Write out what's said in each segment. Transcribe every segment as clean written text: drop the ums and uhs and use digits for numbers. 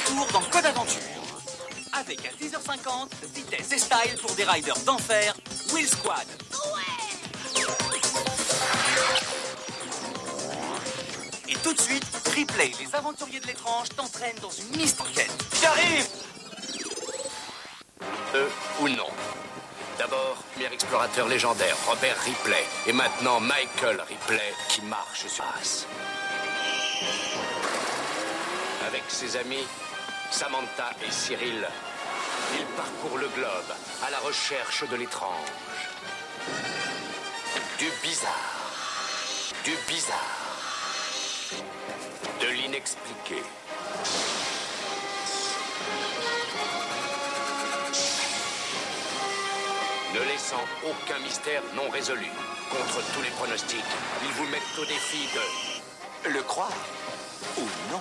retour dans Code Aventure. Avec à 10h50, vitesse et style pour des riders d'enfer, Wheel Squad. Ouais. Et tout de suite, Ripley, les aventuriers de l'étrange, t'entraînent dans une mystère-quête. J'arrive! Ou non. D'abord, premier explorateur légendaire, Robert Ripley. Et maintenant, Michael Ripley, qui marche sur Mars. Avec ses amis, Samantha et Cyril, il parcourt le globe à la recherche de l'étrange. Du bizarre. Du bizarre. De l'inexpliqué. Ne laissant aucun mystère non résolu. Contre tous les pronostics, ils vous mettent au défi de le croire ou non.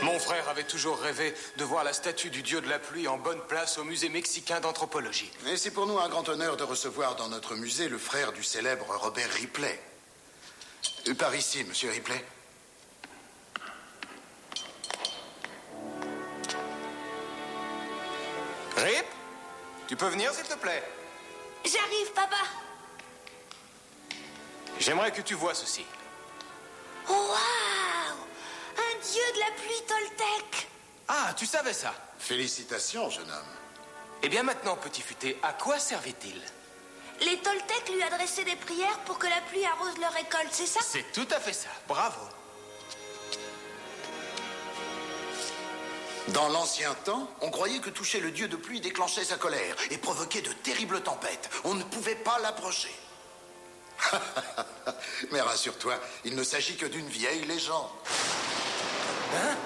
Mon frère avait toujours rêvé de voir la statue du dieu de la pluie en bonne place au musée mexicain d'anthropologie. Et c'est pour nous un grand honneur de recevoir dans notre musée le frère du célèbre Robert Ripley. Par ici, monsieur Ripley. Rip, tu peux venir s'il te plaît? J'arrive, papa. J'aimerais que tu vois ceci. Oh, waouh! Un dieu de la pluie Toltec. Ah, tu savais ça? Félicitations, jeune homme. Eh bien maintenant, petit futé, à quoi servait-il? Les Toltecs lui adressaient des prières pour que la pluie arrose leur récolte, c'est ça? C'est tout à fait ça. Bravo. Dans l'ancien temps, on croyait que toucher le dieu de pluie déclenchait sa colère et provoquait de terribles tempêtes. On ne pouvait pas l'approcher. Mais rassure-toi, il ne s'agit que d'une vieille légende. Hein?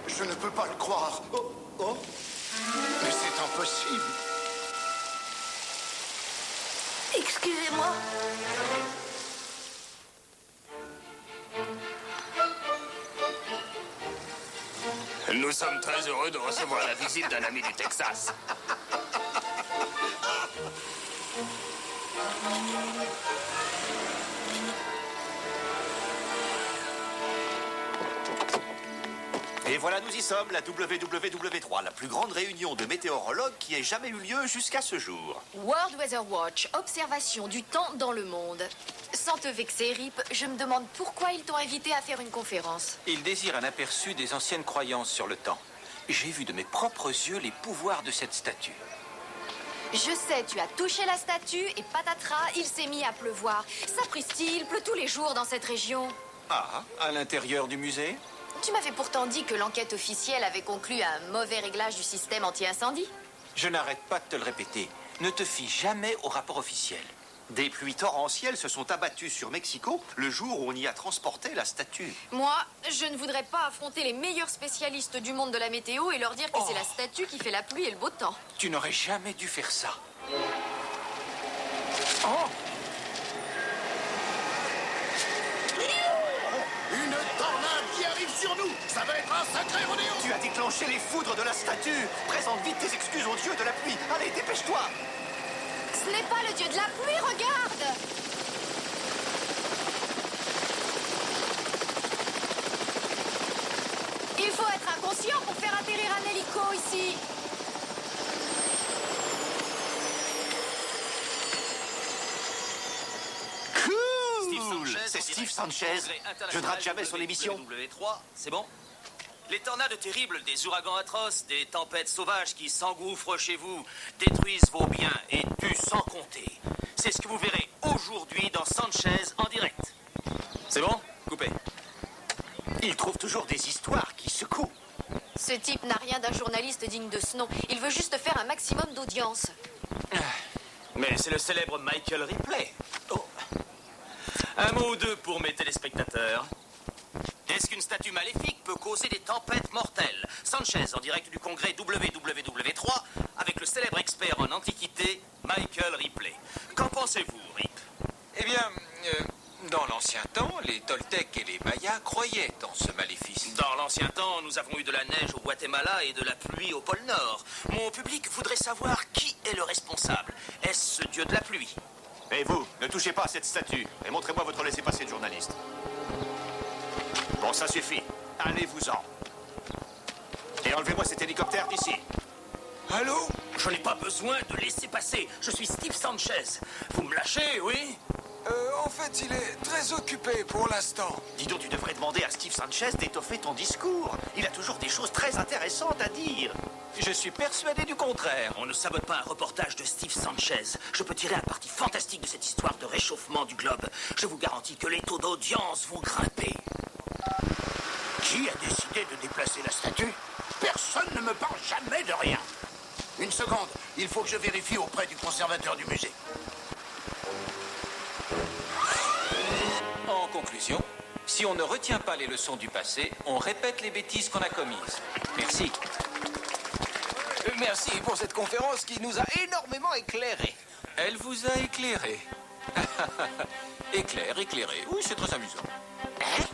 Je ne peux pas le croire. Oh, oh. Mais c'est impossible. Excusez-moi. Nous sommes très heureux de recevoir la visite d'un ami du Texas. Et voilà, nous y sommes, la WWW3, la plus grande réunion de météorologues qui ait jamais eu lieu jusqu'à ce jour. World Weather Watch, observation du temps dans le monde. Sans te vexer, Rip, je me demande pourquoi ils t'ont invité à faire une conférence. Ils désirent un aperçu des anciennes croyances sur le temps. J'ai vu de mes propres yeux les pouvoirs de cette statue. Je sais, tu as touché la statue et patatras, il s'est mis à pleuvoir. Sapristi, il pleut tous les jours dans cette région. Ah, à l'intérieur du musée? Tu m'avais pourtant dit que l'enquête officielle avait conclu à un mauvais réglage du système anti-incendie. Je n'arrête pas de te le répéter. Ne te fie jamais au rapport officiel. Des pluies torrentielles se sont abattues sur Mexico le jour où on y a transporté la statue. Moi, je ne voudrais pas affronter les meilleurs spécialistes du monde de la météo et leur dire que c'est la statue qui fait la pluie et le beau temps. Tu n'aurais jamais dû faire ça. Oh! Une tornade qui arrive sur nous. Ça va être un sacré rodéo. Tu as déclenché les foudres de la statue. Présente vite tes excuses au dieu de la pluie. Allez, dépêche-toi. Ce n'est pas le dieu de la pluie, regarde! Il faut être inconscient pour faire atterrir un hélico ici. Cool. C'est Steve Sanchez. Je ne rate jamais son émission. W3, c'est bon? Les tornades terribles, des ouragans atroces, des tempêtes sauvages qui s'engouffrent chez vous, détruisent vos biens et tuent sans compter. C'est ce que vous verrez aujourd'hui dans Sanchez en direct. C'est bon? Coupez. Il trouve toujours des histoires qui secouent. Ce type n'a rien d'un journaliste digne de ce nom. Il veut juste faire un maximum d'audience. Mais c'est le célèbre Michael Ripley. Oh. Un mot ou deux pour mes téléspectateurs. Est-ce qu'une statue maléfique peut causer des tempêtes mortelles? Sanchez, en direct du congrès WWW3, avec le célèbre expert en antiquité, Michael Ripley. Qu'en pensez-vous, Rip? Eh bien, dans l'ancien temps, les Toltecs et les Mayas croyaient en ce maléfice. Dans l'ancien temps, nous avons eu de la neige au Guatemala et de la pluie au pôle Nord. Mon public voudrait savoir qui est le responsable. Est-ce ce dieu de la pluie? Et vous, ne touchez pas à cette statue et montrez-moi votre laissez-passer de journaliste. Bon, ça suffit. Allez-vous-en. Et enlevez-moi cet hélicoptère d'ici. Allô? Je n'ai pas besoin de laisser passer. Je suis Steve Sanchez. Vous me lâchez, oui? En fait, il est très occupé pour l'instant. Dis donc, tu devrais demander à Steve Sanchez d'étoffer ton discours. Il a toujours des choses très intéressantes à dire. Je suis persuadé du contraire. On ne sabote pas un reportage de Steve Sanchez. Je peux tirer un parti fantastique de cette histoire de réchauffement du globe. Je vous garantis que les taux d'audience vont grimper. Qui a décidé de déplacer la statue? Personne ne me parle jamais de rien. Une seconde, il faut que je vérifie auprès du conservateur du musée. En conclusion, si on ne retient pas les leçons du passé, on répète les bêtises qu'on a commises. Merci. Merci pour cette conférence qui nous a énormément éclairés. Elle vous a éclairé. Éclairé. Oui, c'est très amusant. Hein?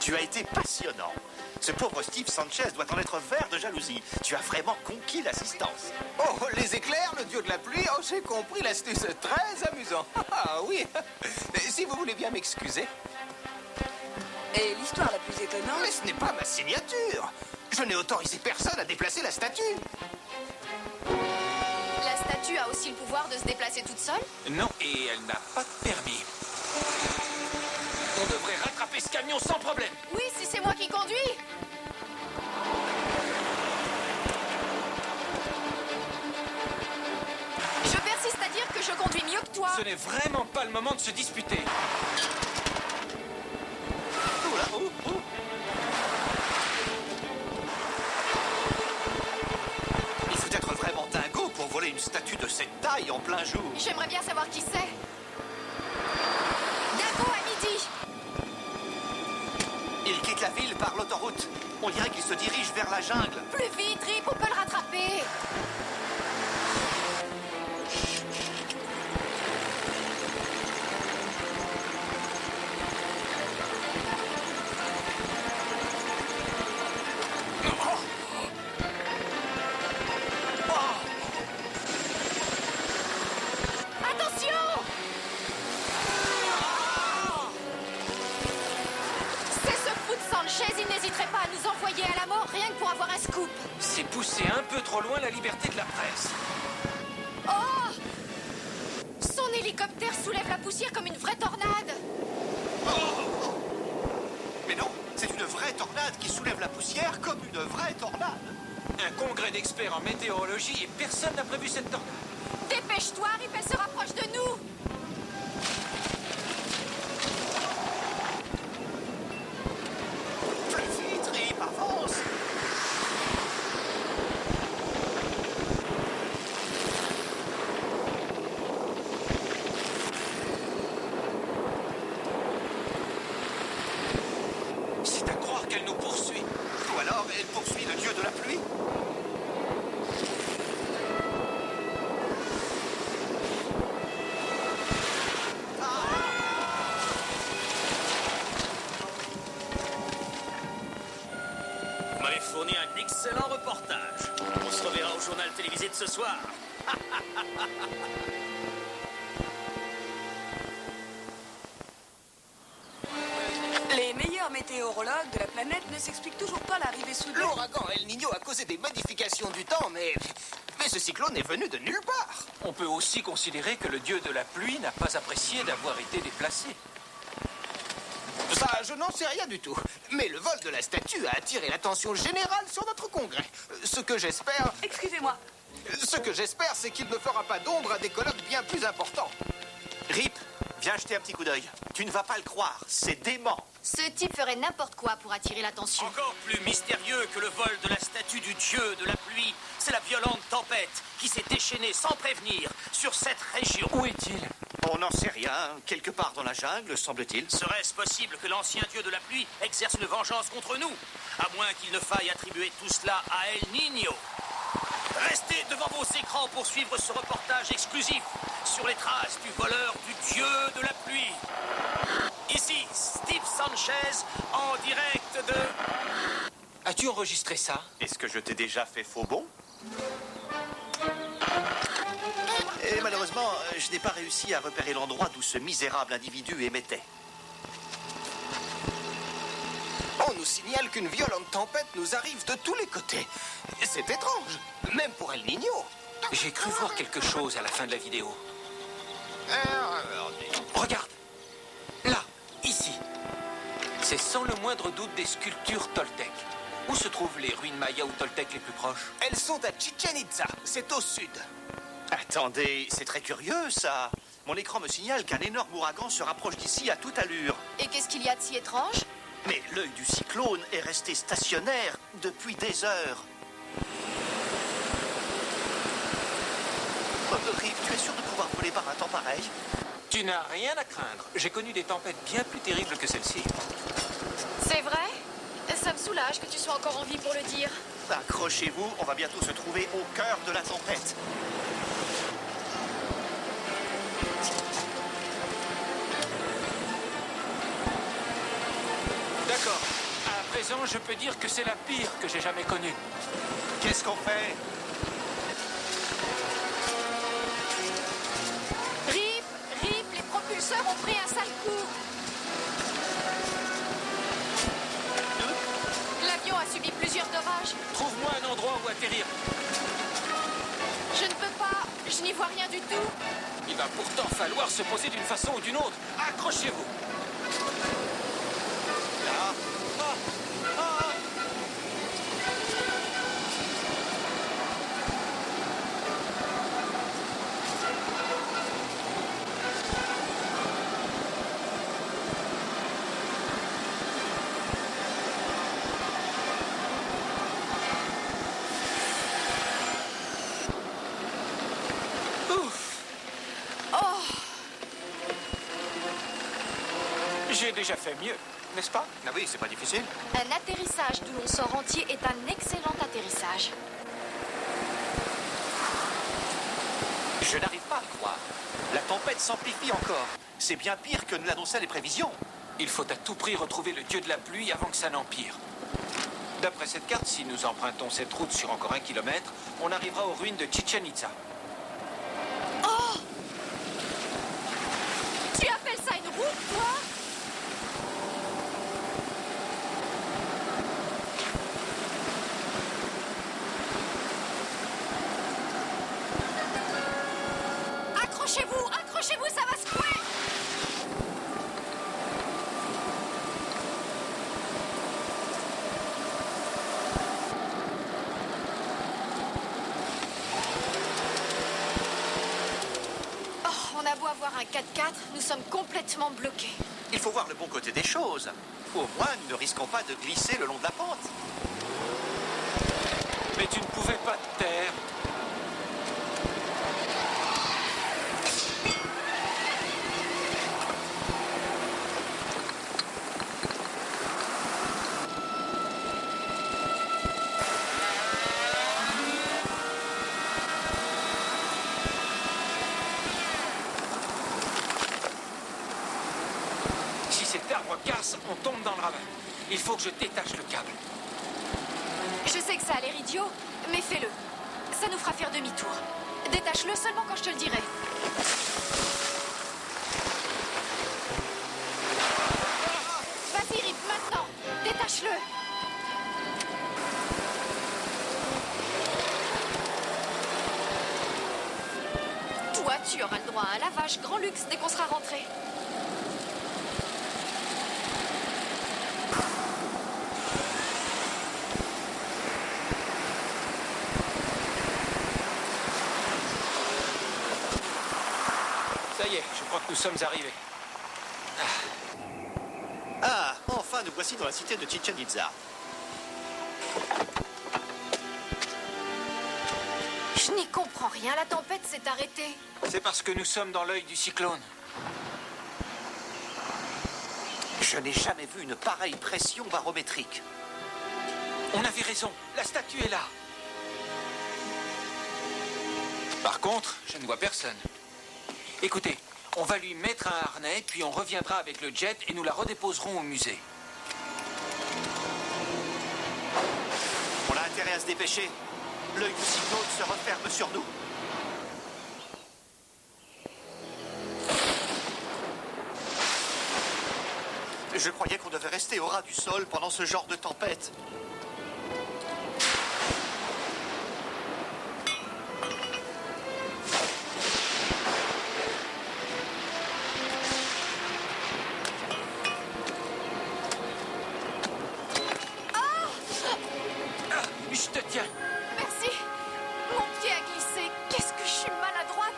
Tu as été passionnant. Ce pauvre Steve Sanchez doit en être vert de jalousie. Tu as vraiment conquis l'assistance. Oh, les éclairs, le dieu de la pluie, oh, j'ai compris l'astuce, très amusant. Ah oui, si vous voulez bien m'excuser. Et l'histoire la plus étonnante... Mais ce n'est pas ma signature. Je n'ai autorisé personne à déplacer la statue. La statue a aussi le pouvoir de se déplacer toute seule? Non, et elle n'a pas de permis. On devrait rattraper ce camion sans problème. Oui, si c'est moi qui conduis. Je persiste à dire que je conduis mieux que toi. Ce n'est vraiment pas le moment de se disputer. Il faut être vraiment dingo pour voler une statue de cette taille en plein jour. J'aimerais bien savoir qui c'est. Dingo à midi. Il quitte la ville par l'autoroute. On dirait qu'il se dirige vers la jungle. Plus vite, Rip, on peut le rattraper. Il n'hésiterait pas à nous envoyer à la mort rien que pour avoir un scoop. C'est pousser un peu trop loin la liberté de la presse. Oh! Son hélicoptère soulève la poussière comme une vraie tornade. Oh! Mais non, c'est une vraie tornade qui soulève la poussière comme une vraie tornade. Un congrès d'experts en météorologie et personne n'a prévu cette tornade. Dépêche-toi, Rip, elle se rapproche de nous. C'est à croire qu'elle nous poursuit. Ou alors, elle poursuit le dieu de la pluie. Vous m'avez fourni un excellent reportage. On se reverra au journal télévisé de ce soir. Les meilleurs météorologues de la planète ne s'expliquent toujours pas l'arrivée soudaine. L'ouragan El Niño a causé des modifications du temps, mais ce cyclone est venu de nulle part. On peut aussi considérer que le dieu de la pluie n'a pas apprécié d'avoir été déplacé. Ça, je n'en sais rien du tout. Mais le vol de la statue a attiré l'attention générale sur notre congrès. Ce que j'espère, Excusez-moi. c'est qu'il ne fera pas d'ombre à des colloques bien plus importants. Rip, viens jeter un petit coup d'œil. Tu ne vas pas le croire, c'est dément. Ce type ferait n'importe quoi pour attirer l'attention. Encore plus mystérieux que le vol de la statue du dieu de la pluie, c'est la violente tempête qui s'est déchaînée sans prévenir sur cette région. Où est-il? On n'en sait rien. Quelque part dans la jungle, semble-t-il. Serait-ce possible que l'ancien dieu de la pluie exerce une vengeance contre nous? À moins qu'il ne faille attribuer tout cela à El Niño. Restez devant vos écrans pour suivre ce reportage exclusif sur les traces du voleur du dieu de la pluie. Ici, Steve Sanchez, en direct de... As-tu enregistré ça? Est-ce que je t'ai déjà fait faux bon? Et malheureusement, je n'ai pas réussi à repérer l'endroit d'où ce misérable individu émettait. On nous signale qu'une violente tempête nous arrive de tous les côtés. C'est étrange, même pour El Niño. J'ai cru voir quelque chose à la fin de la vidéo. Regarde. Là, ici. C'est sans le moindre doute des sculptures Toltec. Où se trouvent les ruines Maya ou Toltec les plus proches? Elles sont à Chichen Itza, c'est au sud. Attendez, c'est très curieux, ça. Mon écran me signale qu'un énorme ouragan se rapproche d'ici à toute allure. Et qu'est-ce qu'il y a de si étrange? Mais l'œil du cyclone est resté stationnaire depuis des heures. Rip, tu es sûr de pouvoir voler par un temps pareil? Tu n'as rien à craindre. J'ai connu des tempêtes bien plus terribles que celle-ci. C'est vrai? Ça me soulage que tu sois encore en vie pour le dire. Accrochez-vous, on va bientôt se trouver au cœur de la tempête. D'accord. À présent, je peux dire que c'est la pire que j'ai jamais connue. Qu'est-ce qu'on fait? Rip, les propulseurs ont pris un sale coup. L'avion a subi plusieurs dommages. Trouve-moi un endroit où atterrir. Je ne peux pas, je n'y vois rien du tout. Il va pourtant falloir se poser d'une façon ou d'une autre. Accrochez-vous. J'ai déjà fait mieux, n'est-ce pas? Ah oui, c'est pas difficile. Un atterrissage d'où l'on sort entier est un excellent atterrissage. Je n'arrive pas à le croire. La tempête s'amplifie encore. C'est bien pire que ne l'annonçaient les prévisions. Il faut à tout prix retrouver le dieu de la pluie avant que ça n'empire. D'après cette carte, si nous empruntons cette route sur encore 1 kilomètre, on arrivera aux ruines de Chichen Itza. Oh! Tu appelles ça une route, toi? Accrochez-vous, ça va secouer! Oh, on a beau avoir un 4x4, nous sommes complètement bloqués. Il faut voir le bon côté des choses. Au moins, nous ne risquons pas de glisser le long de la pente. Mais tu ne pouvais pas te taire. Si cet arbre casse, on tombe dans le ravin. Il faut que je détache le câble. Je sais que ça a l'air idiot, mais fais-le. Ça nous fera faire demi-tour. Détache-le seulement quand je te le dirai. Vas-y, Rip, maintenant. Détache-le. Toi, tu auras le droit à un lavage grand luxe dès qu'on sera rentré. Ça y est, je crois que nous sommes arrivés. Ah, enfin, nous voici dans la cité de Chichen Itza. Je n'y comprends rien, la tempête s'est arrêtée. C'est parce que nous sommes dans l'œil du cyclone. Je n'ai jamais vu une pareille pression barométrique. On avait raison, la statue est là. Par contre, je ne vois personne. Écoutez, on va lui mettre un harnais, puis on reviendra avec le jet et nous la redéposerons au musée. On a intérêt à se dépêcher. L'œil du cyclone se referme sur nous. Je croyais qu'on devait rester au ras du sol pendant ce genre de tempête. Je te tiens. Merci. Mon pied a glissé. Qu'est-ce que je suis maladroite.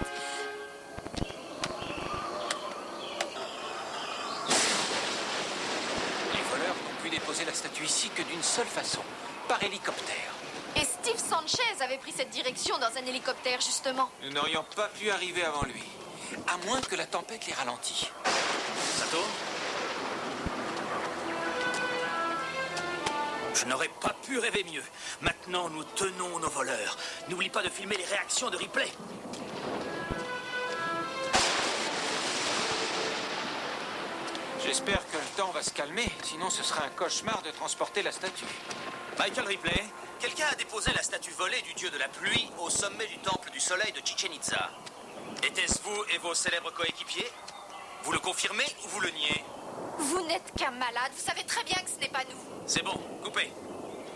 Les voleurs n'ont pu déposer la statue ici que d'une seule façon, par hélicoptère. Et Steve Sanchez avait pris cette direction dans un hélicoptère, justement. Nous n'aurions pas pu arriver avant lui, à moins que la tempête les ralentit. Ça tourne? Je n'aurais pas pu rêver mieux. Maintenant, nous tenons nos voleurs. N'oublie pas de filmer les réactions de Ripley. J'espère que le temps va se calmer, sinon ce sera un cauchemar de transporter la statue. Michael Ripley, quelqu'un a déposé la statue volée du dieu de la pluie au sommet du temple du soleil de Chichen Itza. Était-ce vous et vos célèbres coéquipiers? Vous le confirmez ou vous le niez? Vous n'êtes qu'un malade. Vous savez très bien que ce n'est pas nous. C'est bon, coupez.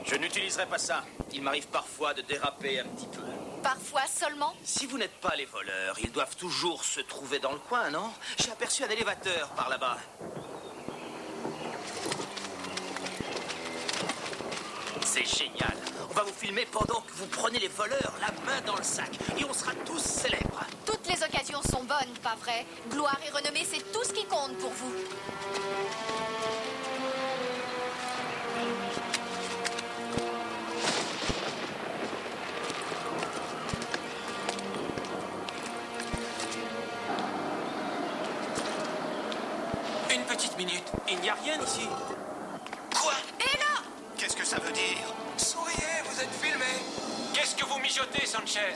Je n'utiliserai pas ça. Il m'arrive parfois de déraper un petit peu. Parfois seulement. Si vous n'êtes pas les voleurs, ils doivent toujours se trouver dans le coin, non? J'ai aperçu un élévateur par là-bas. C'est génial. On va vous filmer pendant que vous prenez les voleurs la main dans le sac. Et on sera tous célèbres. Toutes les occasions sont bonnes, pas vrai? Gloire et renommée, c'est tout ce qui compte pour vous. Une petite minute, il n'y a rien ici. Quoi? Et là! Qu'est-ce que ça veut dire? Souriez, vous êtes filmé. Qu'est-ce que vous mijotez, Sanchez?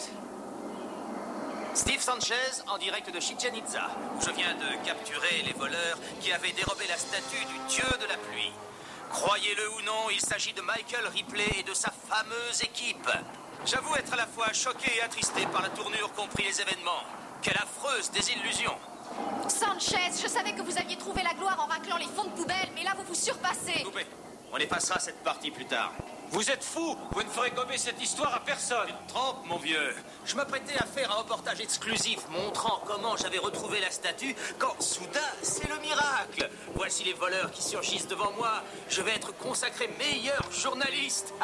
Steve Sanchez, en direct de Chichen Itza, où je viens de capturer les voleurs qui avaient dérobé la statue du dieu de la pluie. Croyez-le ou non, il s'agit de Michael Ripley et de sa fameuse équipe. J'avoue être à la fois choqué et attristé par la tournure qu'ont pris les événements. Quelle affreuse désillusion. Sanchez, je savais que vous aviez trouvé la gloire en raclant les fonds de poubelle, mais là vous vous surpassez. Coupez. On effacera cette partie plus tard. Vous êtes fou. Vous ne ferez gober cette histoire à personne. Trompe, mon vieux. Je m'apprêtais à faire un reportage exclusif montrant comment j'avais retrouvé la statue quand, soudain, c'est le miracle. Voici les voleurs qui surgissent devant moi. Je vais être consacré meilleur journaliste.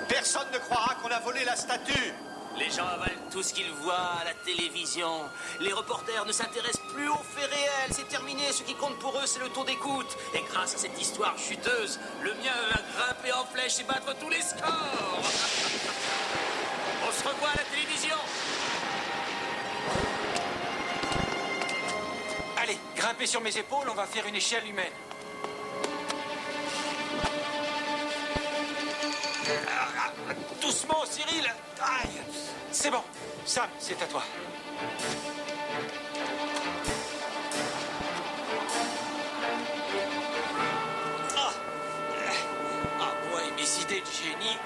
Personne ne croira qu'on a volé la statue. Les gens avalent tout ce qu'ils voient à la télévision. Les reporters ne s'intéressent plus aux faits réels. C'est terminé. Ce qui compte pour eux, c'est le taux d'écoute. Et grâce à cette histoire chuteuse, le mien va grimper en flèche et battre tous les scores. On se revoit à la télévision. Allez, grimpez sur mes épaules, on va faire une échelle humaine. Doucement, Cyril. Aïe. C'est bon. Sam, c'est à toi. Moi et mes idées de génie.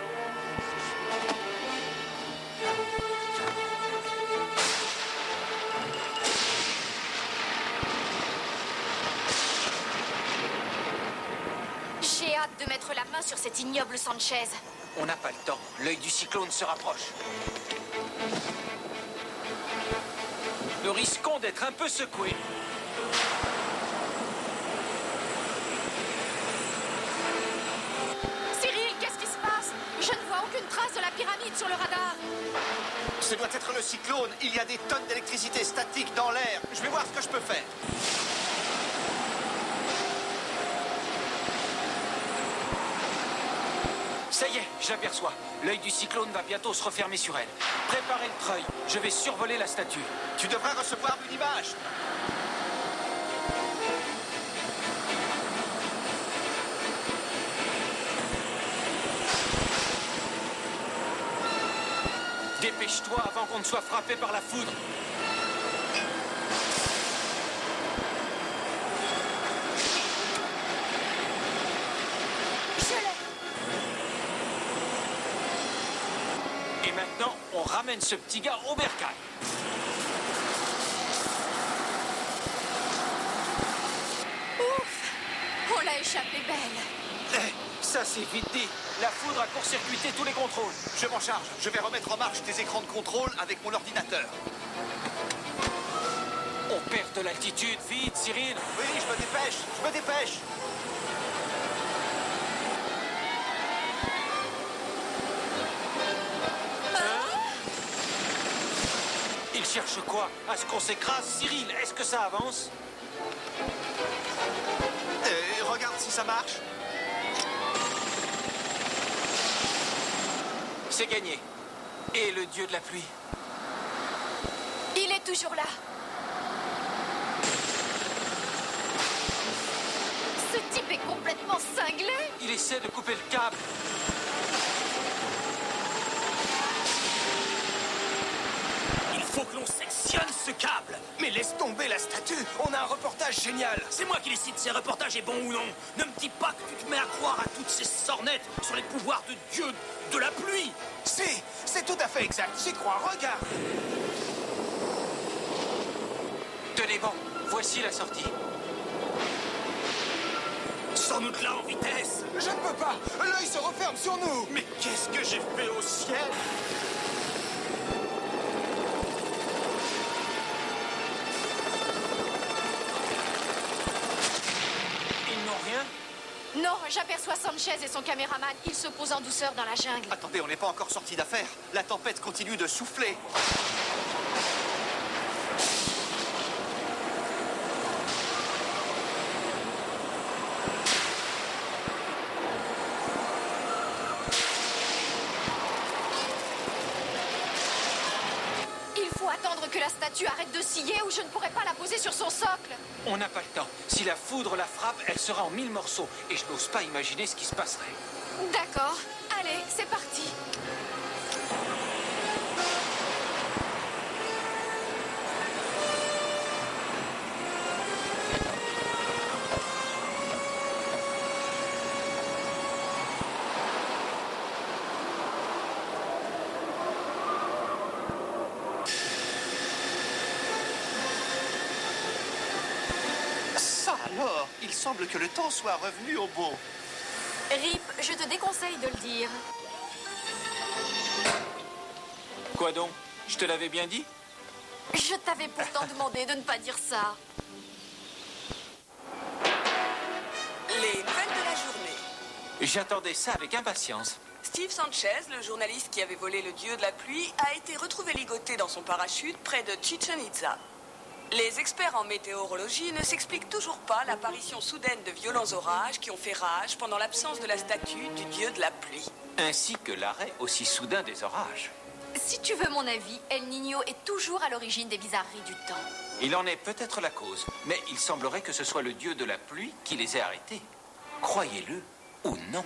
J'ai hâte de mettre la main sur cet ignoble Sanchez. On n'a pas le temps. L'œil du cyclone se rapproche. Nous risquons d'être un peu secoués. Cyril, qu'est-ce qui se passe? Je ne vois aucune trace de la pyramide sur le radar. Ce doit être le cyclone. Il y a des tonnes d'électricité statique dans l'air. Je vais voir ce que je peux faire. Ça y est, je l'aperçois. L'œil du cyclone va bientôt se refermer sur elle. Préparez le treuil. Je vais survoler la statue. Tu devrais recevoir une image. Dépêche-toi avant qu'on ne soit frappé par la foudre. Je l'ai. Et maintenant, on ramène ce petit gars au bercail. Ouf! On l'a échappé belle. Ça, c'est vite dit. La foudre a court-circuité tous les contrôles. Je m'en charge. Je vais remettre en marche tes écrans de contrôle avec mon ordinateur. On perd de l'altitude. Vite, Cyril. Oui, je me dépêche. Je me dépêche. Il cherche quoi? À ce qu'on s'écrase? Cyril, est-ce que ça avance? Regarde si ça marche. C'est gagné. Et le dieu de la pluie? Il est toujours là. Ce type est complètement cinglé. Il essaie de couper le câble. Il faut que l'on sectionne ce câble. Mais laisse tomber la statue. On a un reportage génial. C'est moi qui décide si un reportage est bon ou non. Ne me dis pas que tu te mets à croire à toutes ces sornettes sur les pouvoirs de Dieu de la pluie. C'est tout à fait exact. J'y crois. Regarde. Tenez bon, voici la sortie. Sans doute là en vitesse. Je ne peux pas. L'œil se referme sur nous. Mais qu'est-ce que j'ai fait au ciel? Ils n'ont rien? Non, j'aperçois Sanchez et son caméraman. Ils se posent en douceur dans la jungle. Attendez, on n'est pas encore sorti d'affaire. La tempête continue de souffler. Il faut attendre que la statue arrête de scier ou je ne pourrai pas la poser sur son socle. On n'a pas le temps. Si la foudre la frappe, elle sera en 1000 morceaux. Et je n'ose pas imaginer ce qui se passerait. D'accord. Allez, c'est parti. Ça alors, il semble que le temps soit revenu au beau. Rip, je te déconseille de le dire. Quoi donc? Je te l'avais bien dit? Je t'avais pourtant demandé de ne pas dire ça. Les nouvelles de la journée. J'attendais ça avec impatience. Steve Sanchez, le journaliste qui avait volé le dieu de la pluie, a été retrouvé ligoté dans son parachute près de Chichen Itza. Les experts en météorologie ne s'expliquent toujours pas l'apparition soudaine de violents orages qui ont fait rage pendant l'absence de la statue du dieu de la pluie. Ainsi que l'arrêt aussi soudain des orages. Si tu veux mon avis, El Niño est toujours à l'origine des bizarreries du temps. Il en est peut-être la cause, mais il semblerait que ce soit le dieu de la pluie qui les ait arrêtés. Croyez-le ou non.